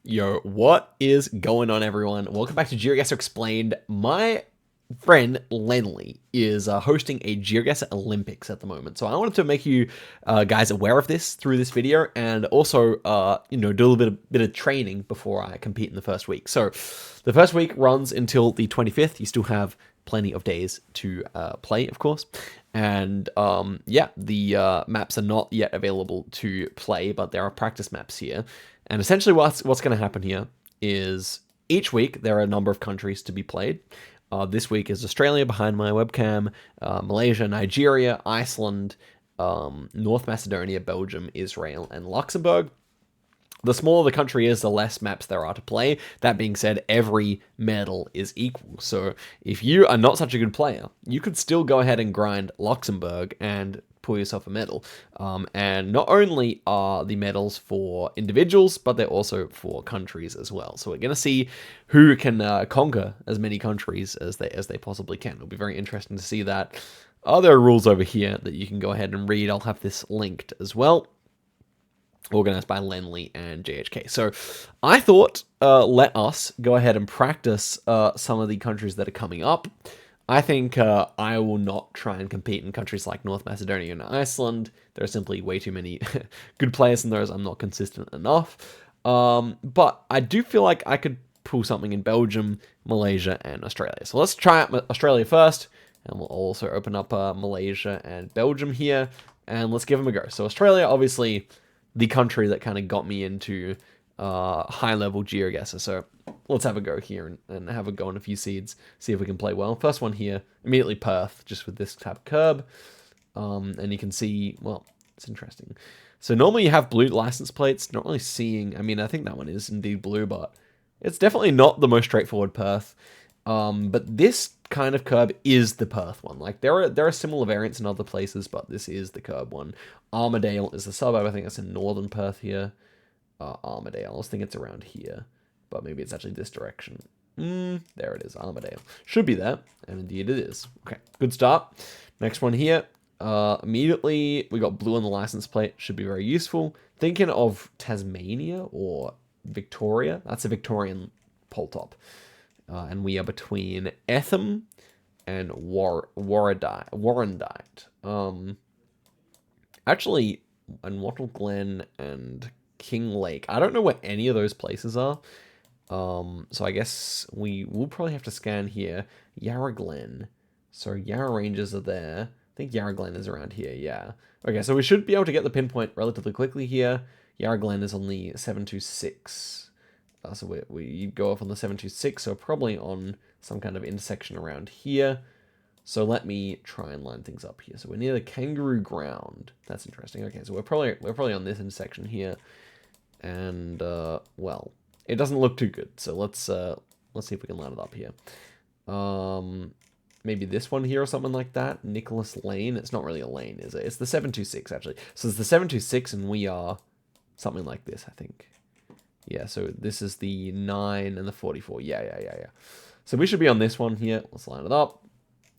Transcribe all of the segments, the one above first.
Yo, what is going on, everyone? Welcome back to Geoguessr Explained. My friend Lenley is hosting a Geoguessr Olympics at the moment, so I wanted to make you guys aware of this through this video, and also do a little bit of training before I compete in the first week. So the first week runs until the 25th. You still have plenty of days to play, of course. And yeah, the maps are not yet available to play, but there are practice maps here. And essentially what's going to happen here is each week there are a number of countries to be played. This week is Australia behind my webcam, Malaysia, Nigeria, Iceland, North Macedonia, Belgium, Israel, and Luxembourg. The smaller the country is, the less maps there are to play. That being said, every medal is equal. So if you are not such a good player, you could still go ahead and grind Luxembourg and pull yourself a medal. And not only are the medals for individuals, but they're also for countries as well. So we're going to see who can conquer as many countries as they possibly can. It'll be very interesting to see that. There are rules over here that you can go ahead and read. I'll have this linked as well. Organized by Lenley and JHK. So I thought, let us go ahead and practice some of the countries that are coming up. I think I will not try and compete in countries like North Macedonia and Iceland. There are simply way too many good players in those. I'm not consistent enough. But I do feel like I could pull something in Belgium, Malaysia, and Australia. So let's try out Australia first. And we'll also open up Malaysia and Belgium here. And let's give them a go. So Australia, obviously the country that kind of got me into high-level Geoguessr. So let's have a go here and have a go on a few seeds, see if we can play well. First one here, immediately Perth, just with this type of curb. And you can see, well, it's interesting. So normally you have blue license plates, not really seeing, I mean, I think that one is indeed blue, but it's definitely not the most straightforward Perth. But this kind of curb is the Perth one. Like there are similar variants in other places, but this is the curb one. Armadale is the suburb. I think that's in northern Perth here. Armadale. I was thinking it's around here, but maybe it's actually this direction. There it is, Armadale. Should be there, and indeed it is. Okay, good start. Next one here. Immediately we got blue on the license plate. Should be very useful. Thinking of Tasmania or Victoria. That's a Victorian pole top. And we are between Etham and Warrandyte. Actually, and Wattle Glen and King Lake. I don't know where any of those places are. So I guess we will probably have to scan here. Yarra Glen. So Yarra Ranges are there. I think Yarra Glen is around here, yeah. Okay, so we should be able to get the pinpoint relatively quickly here. Yarra Glen is on the 726. So we go off on the 726, so probably on some kind of intersection around here. So let me try and line things up here. So we're near the Kangaroo Ground. That's interesting. Okay, so we're probably on this intersection here, and well, it doesn't look too good. So let's see if we can line it up here. Maybe this one here or something like that. Nicholas Lane. It's not really a lane, is it? It's the 726 actually. So it's the 726, and we are something like this, I think. Yeah, so this is the 9 and the 44. Yeah. So we should be on this one here. Let's line it up.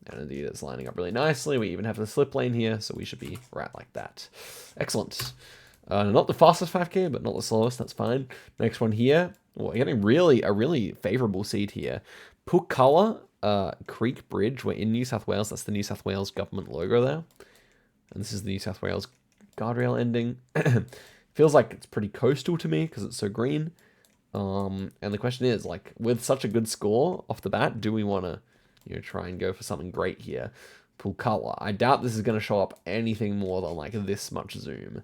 And indeed, it's lining up really nicely. We even have the slip lane here, so we should be right like that. Excellent. Not the fastest 5K, but not the slowest. That's fine. Next one here. Well, we're getting a really favorable seed here. Pukulla Creek Bridge. We're in New South Wales. That's the New South Wales government logo there. And this is the New South Wales guardrail ending. Feels like it's pretty coastal to me because it's so green. And the question is, like, with such a good score off the bat, do we want to, try and go for something great here? Pukulla. I doubt this is going to show up anything more than, like, this much zoom.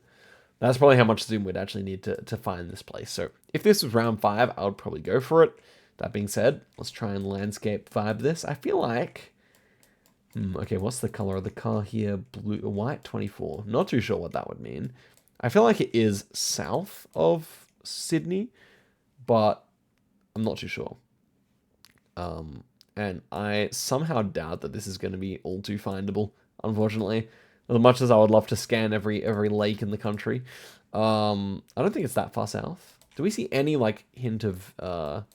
That's probably how much zoom we'd actually need to find this place. So if this was round 5, I would probably go for it. That being said, let's try and landscape 5 this. I feel like... okay, what's the color of the car here? Blue, white 24. Not too sure what that would mean. I feel like it is south of Sydney, but I'm not too sure. And I somehow doubt that this is going to be all too findable, unfortunately. As much as I would love to scan every lake in the country. I don't think it's that far south. Do we see any, like, hint of... do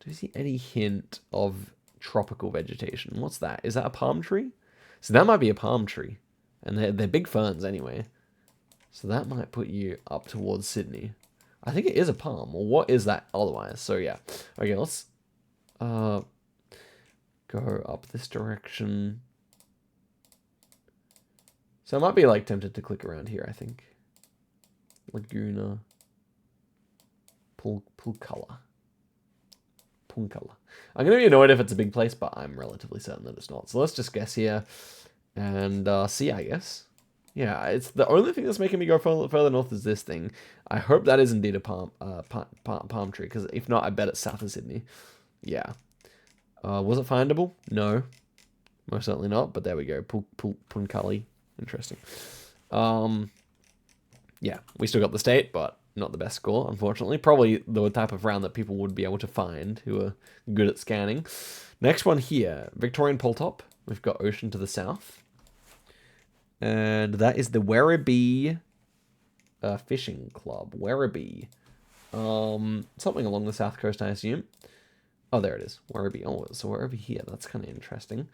we see any hint of tropical vegetation? What's that? Is that a palm tree? So that might be a palm tree. And they're big ferns anyway. So that might put you up towards Sydney. I think it is a palm. Or what is that otherwise? So yeah. Okay, let's go up this direction. So I might be like tempted to click around here, I think. Laguna. Pulcala. I'm going to be annoyed if it's a big place, but I'm relatively certain that it's not. So let's just guess here and see, I guess. Yeah, it's the only thing that's making me go further north is this thing. I hope that is indeed a palm tree, because if not, I bet it's south of Sydney. Yeah. Was it findable? No. Most certainly not, but there we go. Punkali. Interesting. Yeah, we still got the state, but not the best score, unfortunately. Probably the type of round that people would be able to find who are good at scanning. Next one here, Victorian Poltop. We've got ocean to the south. And that is the Werribee Fishing Club. Werribee. Something along the south coast, I assume. Oh, there it is. Werribee. Oh, so Werribee here. That's kind of interesting.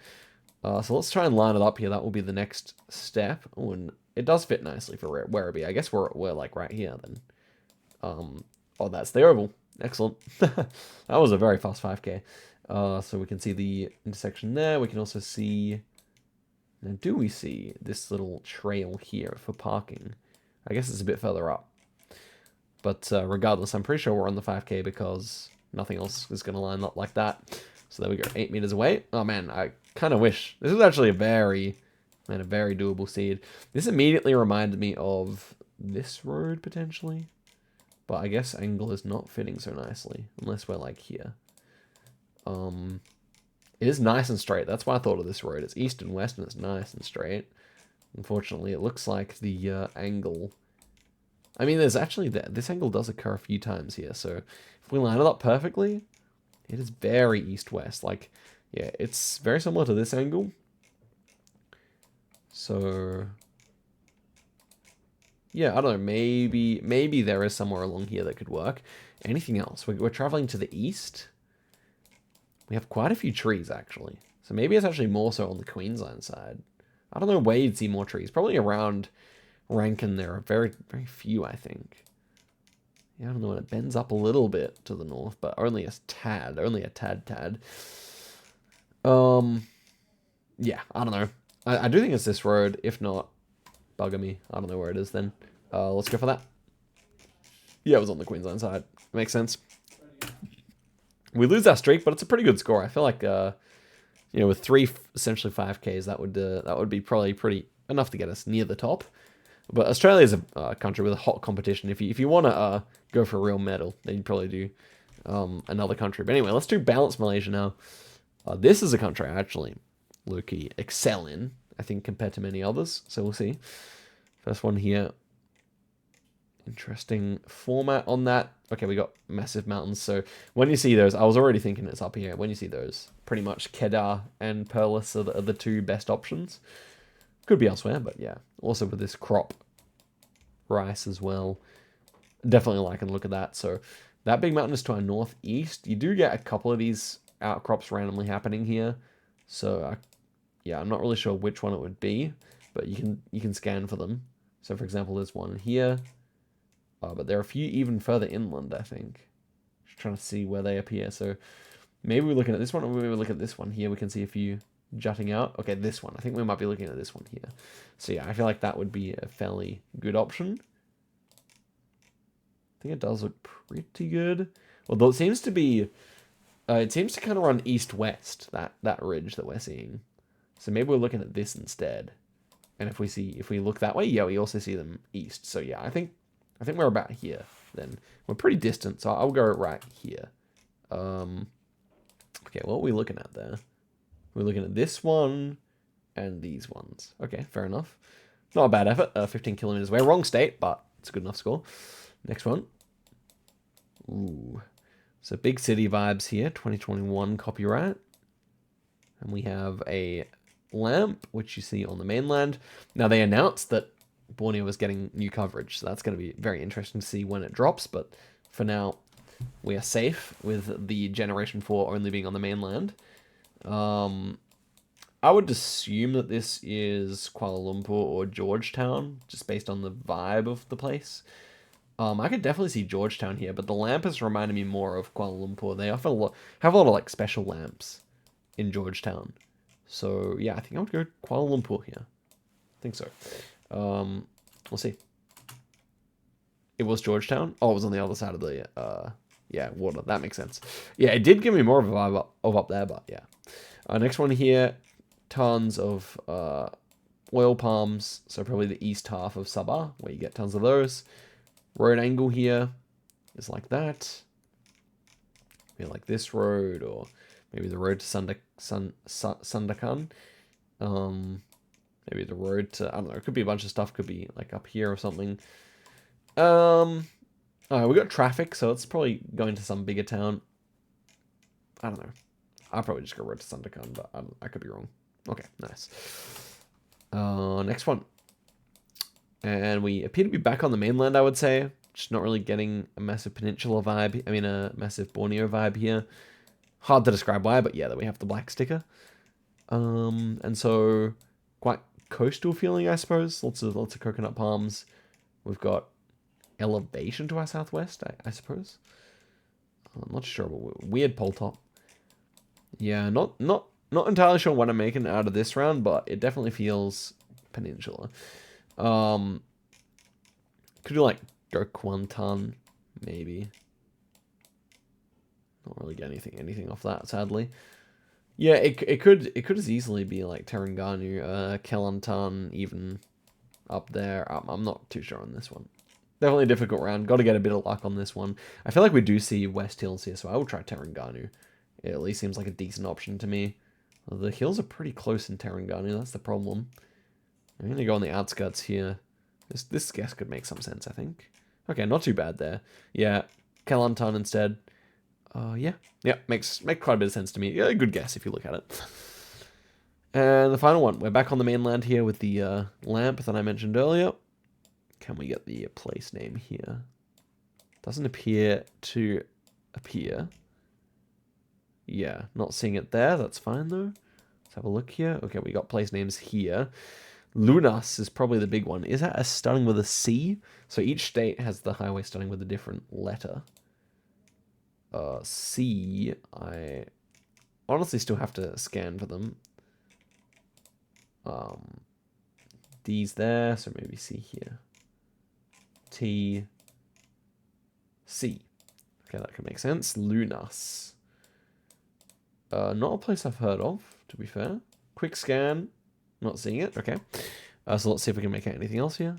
So let's try and line it up here. That will be the next step. Oh, and it does fit nicely for Werribee. I guess we're like right here then. Oh, that's the oval. Excellent. That was a very fast 5K. So we can see the intersection there. We can also see... Now, do we see this little trail here for parking? I guess it's a bit further up. But regardless, I'm pretty sure we're on the 5K because nothing else is going to line up like that. So there we go, 8 meters away. Oh man, I kind of wish. This is actually a very doable seed. This immediately reminded me of this road, potentially. But I guess angle is not fitting so nicely, unless we're like here. It is nice and straight. That's why I thought of this road. It's east and west, and it's nice and straight. Unfortunately, it looks like the angle... I mean, there's actually... This angle does occur a few times here, so if we line it up perfectly, it is very east-west. Like, yeah, it's very similar to this angle. So... yeah, I don't know, maybe there is somewhere along here that could work. Anything else? We're traveling to the east. We have quite a few trees, actually. So maybe it's actually more so on the Queensland side. I don't know where you'd see more trees. Probably around Rankin there are very few, I think. Yeah, I don't know, when it bends up a little bit to the north, but only a tad. Yeah, I don't know. I do think it's this road. If not, bugger me. I don't know where it is then. Let's go for that. Yeah, it was on the Queensland side. Makes sense. We lose our streak, but it's a pretty good score. I feel like, you know, with 3 essentially 5Ks, that would be probably pretty enough to get us near the top. But Australia is a country with a hot competition. If you want to go for a real medal, then you'd probably do another country. But anyway, let's do balanced Malaysia now. This is a country I actually, low-key, excel in, I think, compared to many others. So we'll see. First one here. Interesting format on that. Okay, we got massive mountains. So when you see those, I was already thinking it's up here. When you see those, pretty much Kedah and Perlis are the 2 best options. Could be elsewhere, but yeah. Also with this crop rice as well. Definitely like and look at that. So that big mountain is to our northeast. You do get a couple of these outcrops randomly happening here. So yeah, I'm not really sure which one it would be, but you can scan for them. So for example, there's one here. But there are a few even further inland, I think. Just trying to see where they appear. So maybe we're looking at this one, or maybe we look at this one here. We can see a few jutting out. Okay, this one. I think we might be looking at this one here. So yeah, I feel like that would be a fairly good option. I think it does look pretty good. Although it seems to be... it seems to kind of run east-west, that ridge that we're seeing. So maybe we're looking at this instead. And if we look that way, yeah, we also see them east. So yeah, I think we're about here then. We're pretty distant, so I'll go right here. Okay, what are we looking at there? We're looking at this one and these ones. Okay, fair enough. Not a bad effort. 15 kilometers away. Wrong state, but it's a good enough score. Next one. Ooh. So big city vibes here. 2021 copyright. And we have a lamp, which you see on the mainland. Now, they announced that Borneo was getting new coverage, so that's going to be very interesting to see when it drops, but for now, we are safe with the Generation 4 only being on the mainland. I would assume that this is Kuala Lumpur or Georgetown, just based on the vibe of the place. I could definitely see Georgetown here, but the lamp is reminding me more of Kuala Lumpur. They offer have a lot of like special lamps in Georgetown. So yeah, I think I would go Kuala Lumpur here. I think so. We'll see. It was Georgetown. Oh, it was on the other side of the yeah, water. That makes sense. Yeah, it did give me more of a vibe of up there, but yeah. Next one here, tons of oil palms. So probably the east half of Sabah, where you get tons of those. Road angle here is like that. Maybe like this road, or maybe the road to Sandakan. Maybe the road to, I don't know, it could be a bunch of stuff, could be like up here or something. We got traffic, so it's probably going to some bigger town. I don't know. I'll probably just go road to Sandakan, but I could be wrong. Okay, nice. Next one. And we appear to be back on the mainland, I would say. Just not really getting a massive peninsula vibe. I mean, a massive Borneo vibe here. Hard to describe why, but yeah, that we have the black sticker. And so quite coastal feeling, I suppose. Lots of coconut palms. We've got elevation to our southwest, I suppose. I'm not sure, but weird pole top. Yeah, not entirely sure what I'm making out of this round, but it definitely feels peninsula. Could do like go Kuantan, maybe. Not really get anything off that, sadly. Yeah, it could as easily be like Terengganu, Kelantan, even up there. I'm not too sure on this one. Definitely a difficult round. Got to get a bit of luck on this one. I feel like we do see West Hills here, so I will try Terengganu. It at least seems like a decent option to me. Well, the hills are pretty close in Terengganu. That's the problem. I'm going to go on the outskirts here. This guess could make some sense, I think. Okay, not too bad there. Yeah, Kelantan instead. Yeah, makes quite a bit of sense to me. Yeah, good guess if you look at it. And the final one. We're back on the mainland here with the lamp that I mentioned earlier. Can we get the place name here? Doesn't appear to appear. Yeah, not seeing it there. That's fine, though. Let's have a look here. Okay, we got place names here. Lunas is probably the big one. Is that starting with a C? So each state has the highway starting with a different letter. C, I honestly still have to scan for them. D's there, so maybe C here. T, C. Okay, that could make sense. Lunas. Not a place I've heard of, to be fair. Quick scan. Not seeing it. Okay. So let's see if we can make out anything else here.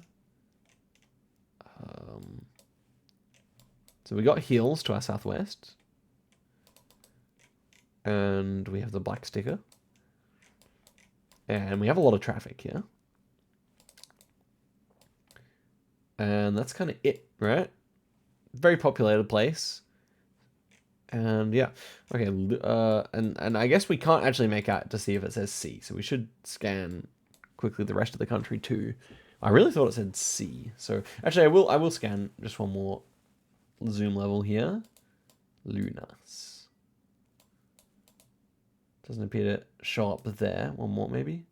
So we got hills to our southwest. And we have the black sticker. And we have a lot of traffic here. And that's kind of it, right? Very populated place. And yeah, okay, and I guess we can't actually make out to see if it says C, so we should scan quickly the rest of the country too. I really thought it said C, so actually I will scan just one more zoom level here. Lunas. Doesn't appear to show up there. One more maybe.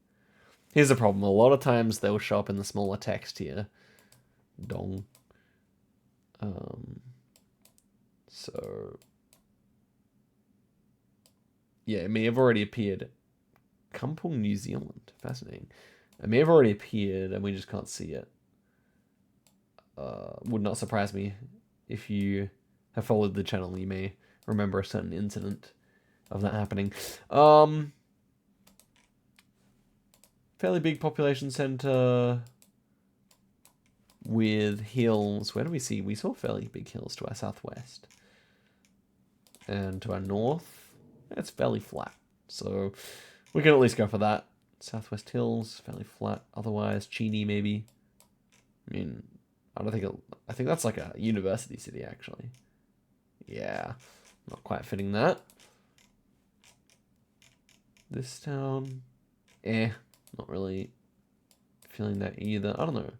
Here's the problem. A lot of times they'll show up in the smaller text here. Dong. So yeah, it may have already appeared. Kampong, New Zealand. Fascinating. It may have already appeared and we just can't see it. Would not surprise me if you have followed the channel. You may remember a certain incident of that happening. Fairly big population center with hills. Where do we see? We saw fairly big hills to our southwest. And to our north, it's fairly flat. So we can at least go for that. Southwest Hills, fairly flat. Otherwise, Chini maybe. I mean, I don't think I think that's like a university city, actually. Yeah, not quite fitting that. This town, not really feeling that either. I don't know.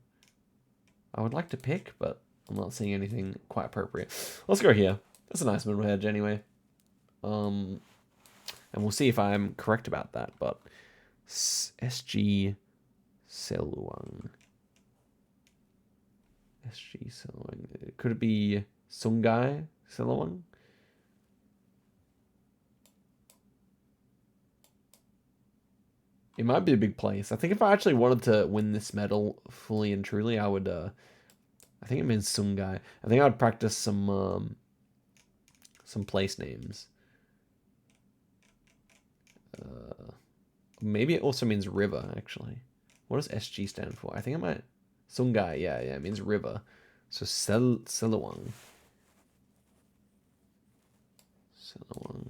I would like to pick, but I'm not seeing anything quite appropriate. Let's go here. That's a nice middle hedge anyway. And we'll see if I'm correct about that, but SG Seluang. SG Silawang. Could it be Sungai Silawang? It might be a big place. I think if I actually wanted to win this medal fully and truly, I would. I think it means Sungai. I think I'd practice some place names. Maybe it also means river, actually. What does SG stand for? I think it might... Sungai, yeah, it means river. So Silawang. Silawang.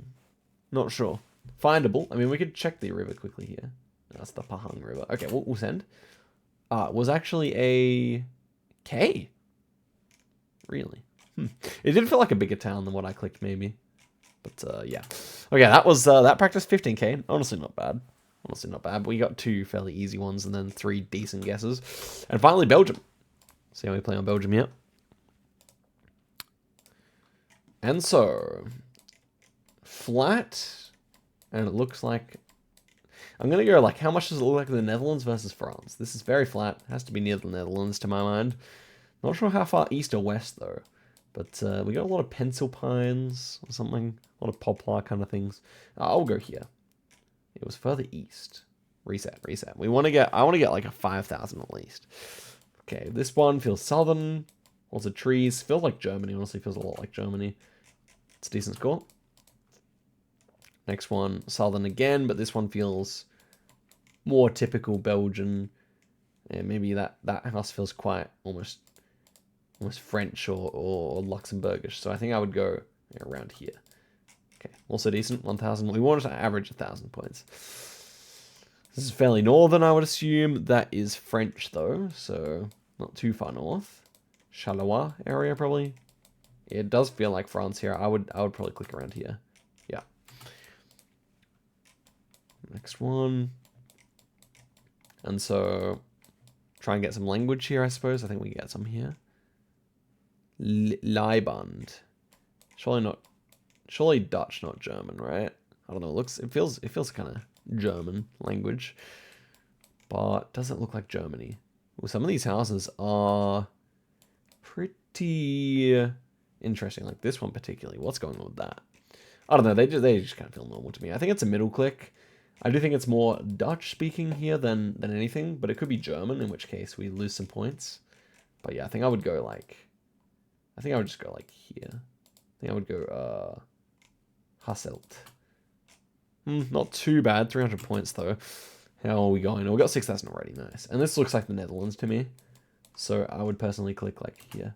Not sure. Findable. I mean, we could check the river quickly here. That's the Pahang River. Okay, we'll send. It was actually a K. Really? It did feel like a bigger town than what I clicked, maybe. But, yeah. Okay, that was, that practice 15k. Honestly, not bad. Honestly, not bad. But we got 2 fairly easy ones and then 3 decent guesses. And finally, Belgium. See how we play on Belgium here. And so, flat. And it looks like... I'm going to go, like, how much does it look like the Netherlands versus France? This is very flat. It has to be near the Netherlands, to my mind. Not sure how far east or west, though. But we got a lot of pencil pines or something. A lot of poplar kind of things. I'll go here. It was further east. Reset. I want to get like a 5,000 at least. Okay, this one feels southern. Lots of trees. Feels like Germany. Honestly, feels a lot like Germany. It's a decent score. Next one, southern again, but this one feels more typical Belgian. And maybe that house feels quite almost French or Luxembourgish. So I think I would go around here. Okay, also decent, 1,000. We wanted to average 1,000 points. This is fairly northern, I would assume. That is French, though, so not too far north. Charleroi area, probably. It does feel like France here. I would probably click around here. Yeah. Next one. And so, try and get some language here, I suppose. I think we can get some here. Leiband. Surely Dutch, not German, right? I don't know. It feels kind of German language, but doesn't look like Germany. Well, some of these houses are pretty interesting. Like this one particularly. What's going on with that? I don't know. They just kind of feel normal to me. I think it's a middle click. I do think it's more Dutch speaking here than anything, but it could be German, in which case we lose some points. But yeah, I think I would go like... I think I would just go like here. I think I would go Hasselt. Not too bad. 300 points though. How are we going? Oh, we got 6,000 already. Nice. And this looks like the Netherlands to me. So I would personally click like here.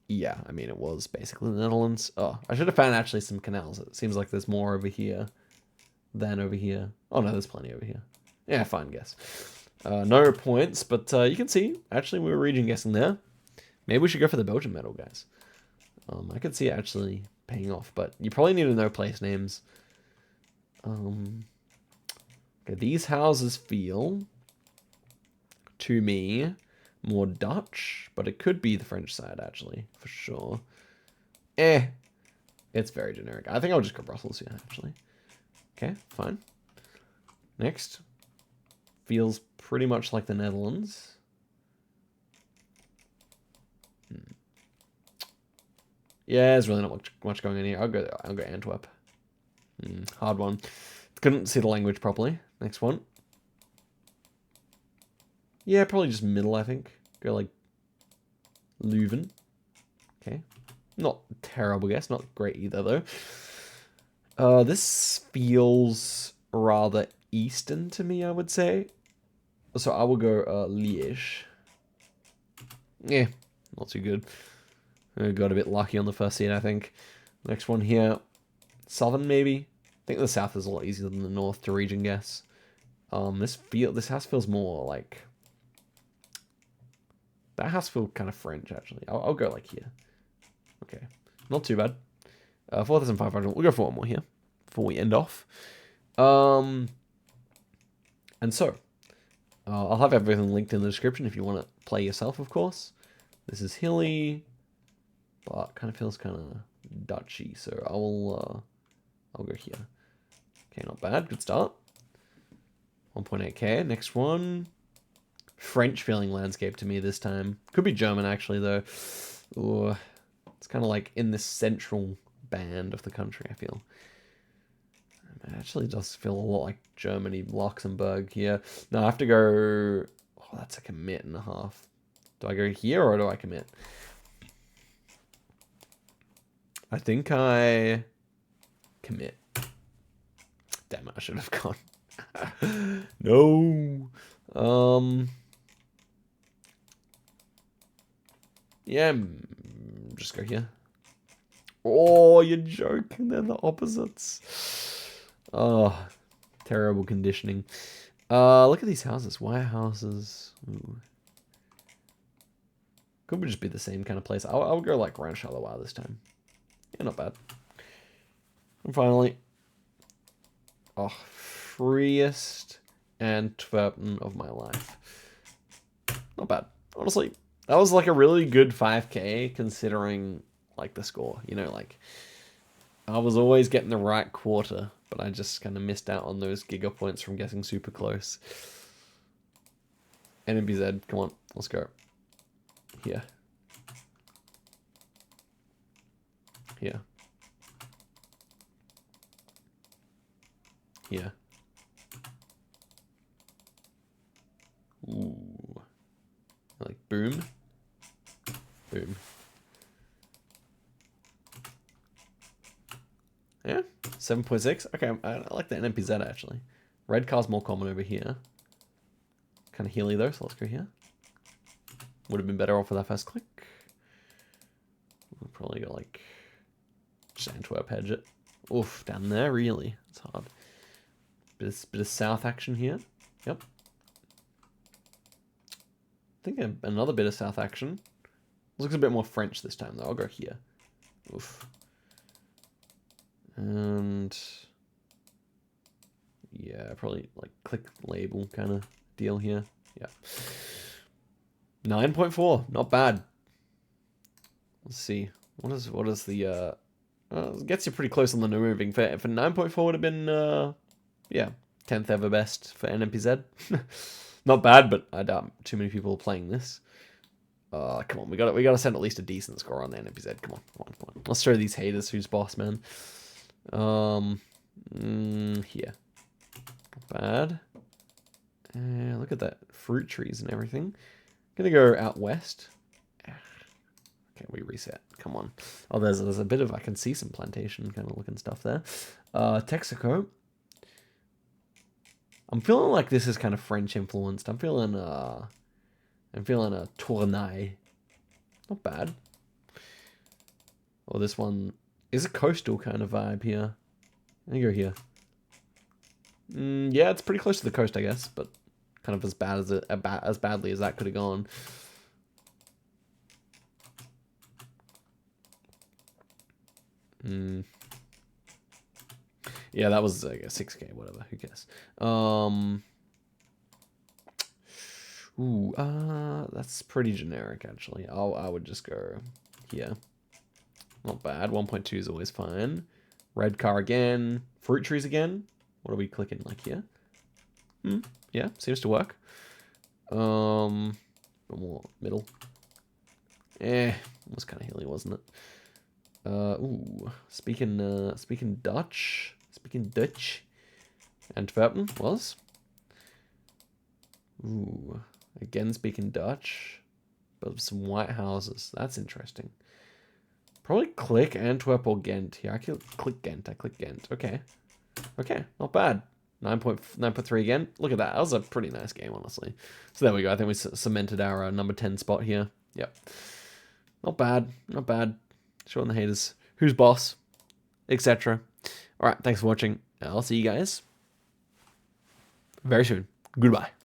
Yeah, I mean it was basically the Netherlands. Oh, I should have found actually some canals. It seems like there's more over here than over here. Oh no, there's plenty over here. Yeah, fine guess. No points, but you can see, actually we were region guessing there. Maybe we should go for the Belgian medal, guys. I could see it actually paying off, but you probably need to know place names. Okay, these houses feel, to me, more Dutch, but it could be the French side, actually, for sure. It's very generic. I think I'll just go Brussels here, actually. Okay, fine. Next. Feels pretty much like the Netherlands. Yeah, there's really not much going on here. I'll go Antwerp. Hard one. Couldn't see the language properly. Next one. Yeah, probably just middle, I think. Go like Leuven. Okay. Not terrible guess. Not great either, though. This feels rather eastern to me, I would say. So I will go Liège. Yeah, not too good. I got a bit lucky on the first seed, I think. Next one here. Southern, maybe? I think the south is a lot easier than the north to region guess. This house feels more like... That house feels kind of French, actually. I'll go like here. Okay. Not too bad. 4,500. We'll go for one more here before we end off. And so, I'll have everything linked in the description if you want to play yourself, of course. This is hilly, but kind of feels kind of Dutchy, so I'll go here. Okay, not bad. Good start. 1.8k. Next one. French-feeling landscape to me this time. Could be German, actually, though. Ooh, it's kind of like in the central band of the country, I feel. It actually does feel a lot like Germany, Luxembourg here. No, I have to go... Oh, that's a commit and a half. Do I go here or do I commit? I think I commit. Damn it, I should have gone. No. Yeah, just go here. Oh, you're joking. They're the opposites. Oh, terrible conditioning. Look at these houses. Why houses? Ooh. Could just be the same kind of place. I'll go like Grand Charleroi this time. Yeah, not bad. And finally, oh, freest Antwerpen of my life. Not bad. Honestly, that was like a really good 5k considering like the score. You know, like I was always getting the right quarter, but I just kind of missed out on those giga points from getting super close. NMBZ, come on, let's go. Here. Here. Here. Ooh. Like boom. Boom. Yeah, 7.6. Okay, I like the NMPZ actually. Red car's more common over here. Kind of healy though, so let's go here. Would have been better off with that first click. We'll probably go like just Antwerp hedge it. Oof, down there really. It's hard. Bit of south action here. Yep. I think another bit of south action. Looks a bit more French this time though. I'll go here. Oof. And yeah, probably like click label kind of deal here. Yeah. 9.4, not bad. Let's see. What is the it gets you pretty close on the no moving. For 9.4 would have been yeah, 10th ever best for NMPZ. Not bad, but I doubt too many people are playing this. Come on, we gotta send at least a decent score on the NMPZ. Come on. Let's show these haters who's boss, man. Here. Not bad. Look at that fruit trees and everything. Gonna go out west. Okay, we reset. Come on. Oh, there's a bit of, I can see some plantation kind of looking stuff there. Texaco. I'm feeling like this is kind of French influenced. I'm feeling a Tournai. Not bad. Oh, this one is a coastal kind of vibe here. I'm gonna go here. Yeah, it's pretty close to the coast, I guess, but kind of as bad as as badly as that could have gone. Yeah, that was like a 6k, whatever. Who cares? That's pretty generic actually. I would just go here. Not bad. 1.2 is always fine. Red car again. Fruit trees again. What are we clicking like here? Yeah, seems to work. More middle. Was kind of hilly, wasn't it? Speaking Dutch. Speaking Dutch. Antwerpen was. Again speaking Dutch. But some white houses. That's interesting. Probably click Antwerp or Ghent. Here, I can click Ghent. I click Ghent. Okay. Okay, not bad. 9.3 again. Look at that. That was a pretty nice game, honestly. So there we go. I think we cemented our number 10 spot here. Yep. Not bad. Not bad. Showing the haters who's boss, etc. All right. Thanks for watching. I'll see you guys very soon. Goodbye.